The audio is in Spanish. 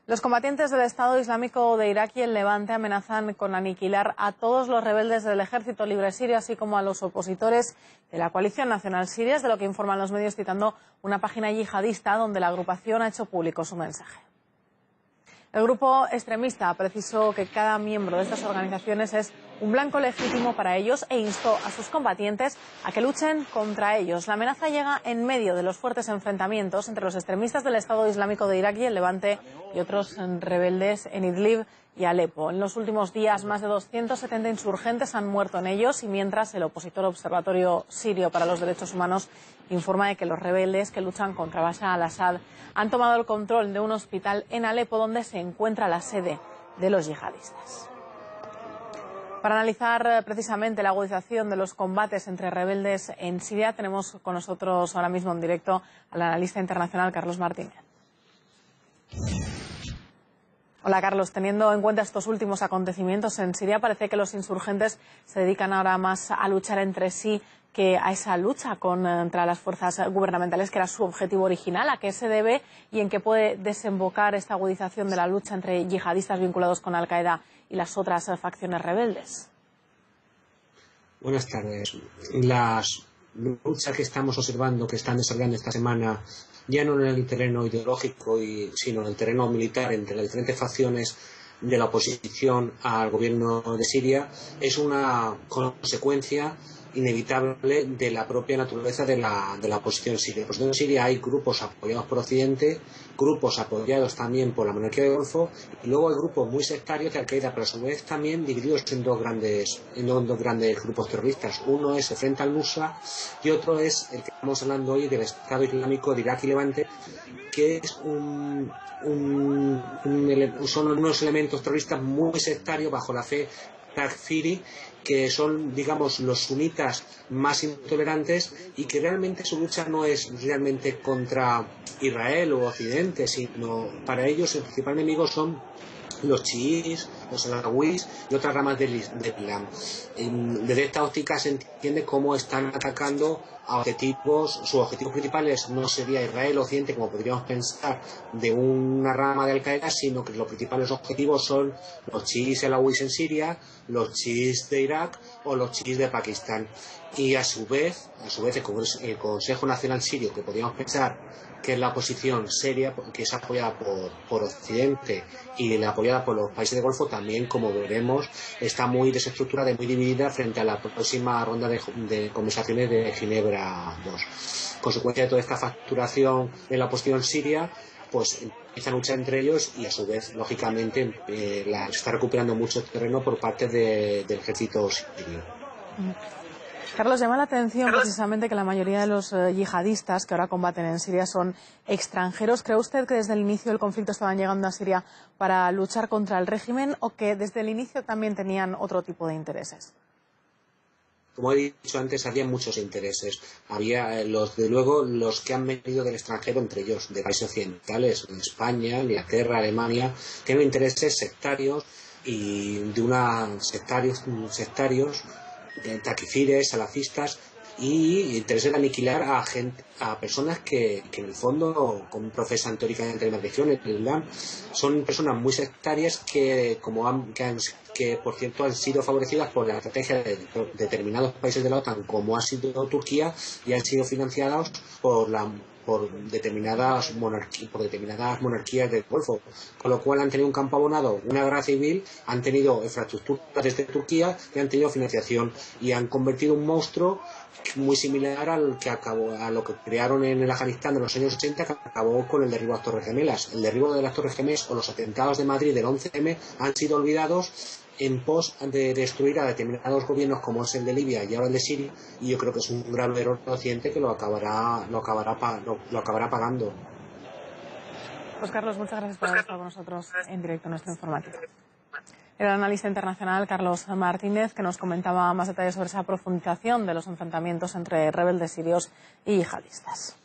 Los combatientes del Estado Islámico de Irak y el Levante amenazan con aniquilar a todos los rebeldes del Ejército Libre Sirio, así como a los opositores de la Coalición Nacional Siria, es de lo que informan los medios citando una página yihadista donde la agrupación ha hecho público su mensaje. El grupo extremista precisó que cada miembro de estas organizaciones es un blanco legítimo para ellos e instó a sus combatientes a que luchen contra ellos. La amenaza llega en medio de los fuertes enfrentamientos entre los extremistas del Estado Islámico de Irak y el Levante y otros rebeldes en Idlib y Alepo. En los últimos días, más de 270 insurgentes han muerto en ellos y mientras el opositor Observatorio Sirio para los Derechos Humanos informa de que los rebeldes que luchan contra Bashar al-Assad han tomado el control de un hospital en Alepo donde se encuentra la sede de los yihadistas. Para analizar precisamente la agudización de los combates entre rebeldes en Siria, tenemos con nosotros ahora mismo en directo al analista internacional Carlos Martínez. Hola Carlos, teniendo en cuenta estos últimos acontecimientos en Siria, parece que los insurgentes se dedican ahora más a luchar entre sí que a esa lucha contra las fuerzas gubernamentales, que era su objetivo original. ¿A qué se debe y en qué puede desembocar esta agudización de la lucha entre yihadistas vinculados con Al-Qaeda y las otras facciones rebeldes? Buenas tardes. Las luchas que estamos observando, que están desarrollando esta semana, ya no en el terreno ideológico, sino en el terreno militar entre las diferentes facciones de la oposición al gobierno de Siria, es una consecuencia inevitable de la propia naturaleza de la oposición siria. En la oposición siria hay grupos apoyados por Occidente, grupos apoyados también por la monarquía de Golfo, y luego hay grupos muy sectarios de Al-Qaeda, pero a su vez también divididos en dos grandes grupos terroristas. Uno es el Frente al-Nusra y otro es el que estamos hablando hoy, del Estado Islámico de Irak y Levante, que es son unos elementos terroristas muy sectarios bajo la fe Takfiri, que son, digamos, los sunitas más intolerantes y que realmente su lucha no es realmente contra Israel o Occidente, sino para ellos el principal enemigo son los chiíes, los alawíes y otras ramas del Islam. Desde esta óptica se entiende cómo están atacando a objetivos. Sus objetivos principales no sería Israel o Occidente, como podríamos pensar, de una rama de Al-Qaeda, sino que los principales objetivos son los chiíes y alawíes en Siria, los chiíes de Irak o los chiíes de Pakistán. Y a su vez el Consejo Nacional Sirio, que podríamos pensar que es la oposición seria, que es apoyada por Occidente y apoyada por los países del Golfo, también, como veremos, está muy desestructurada y muy dividida frente a la próxima ronda de conversaciones de Ginebra II. Consecuencia de toda esta facturación de la oposición siria, pues empiezan a luchar entre ellos y a su vez, lógicamente, se está recuperando mucho terreno por parte del ejército sirio. Carlos, llama la atención precisamente que la mayoría de los yihadistas que ahora combaten en Siria son extranjeros. ¿Cree usted que desde el inicio del conflicto estaban llegando a Siria para luchar contra el régimen o que desde el inicio también tenían otro tipo de intereses? Como he dicho antes, había muchos intereses. Había, de luego, los que han venido del extranjero, entre ellos de países occidentales, España, Inglaterra, Alemania, tienen intereses sectarios y sectarios, taquifides, salafistas, y intereses de aniquilar a personas que en el fondo profesan teóricamente la religión, el Islam. Son personas muy sectarias que por cierto han sido favorecidas por la estrategia de determinados países de la OTAN, como ha sido Turquía, y han sido financiados por determinadas monarquías del Golfo, con lo cual han tenido un campo abonado, una guerra civil, han tenido infraestructuras desde Turquía y han tenido financiación y han convertido un monstruo muy similar a lo que crearon en el Afganistán de los años 80, que acabó con el derribo de las Torres Gemelas. El derribo de las Torres Gemelas o los atentados de Madrid del 11M han sido olvidados en pos de destruir a determinados gobiernos como es el de Libia y ahora el de Siria, y yo creo que es un gran error Occidente que lo acabará pagando. Pues Carlos, muchas gracias por haber estado con nosotros en directo en nuestro informativo. Era el analista internacional Carlos Martínez, que nos comentaba más detalles sobre esa profundización de los enfrentamientos entre rebeldes sirios y yihadistas.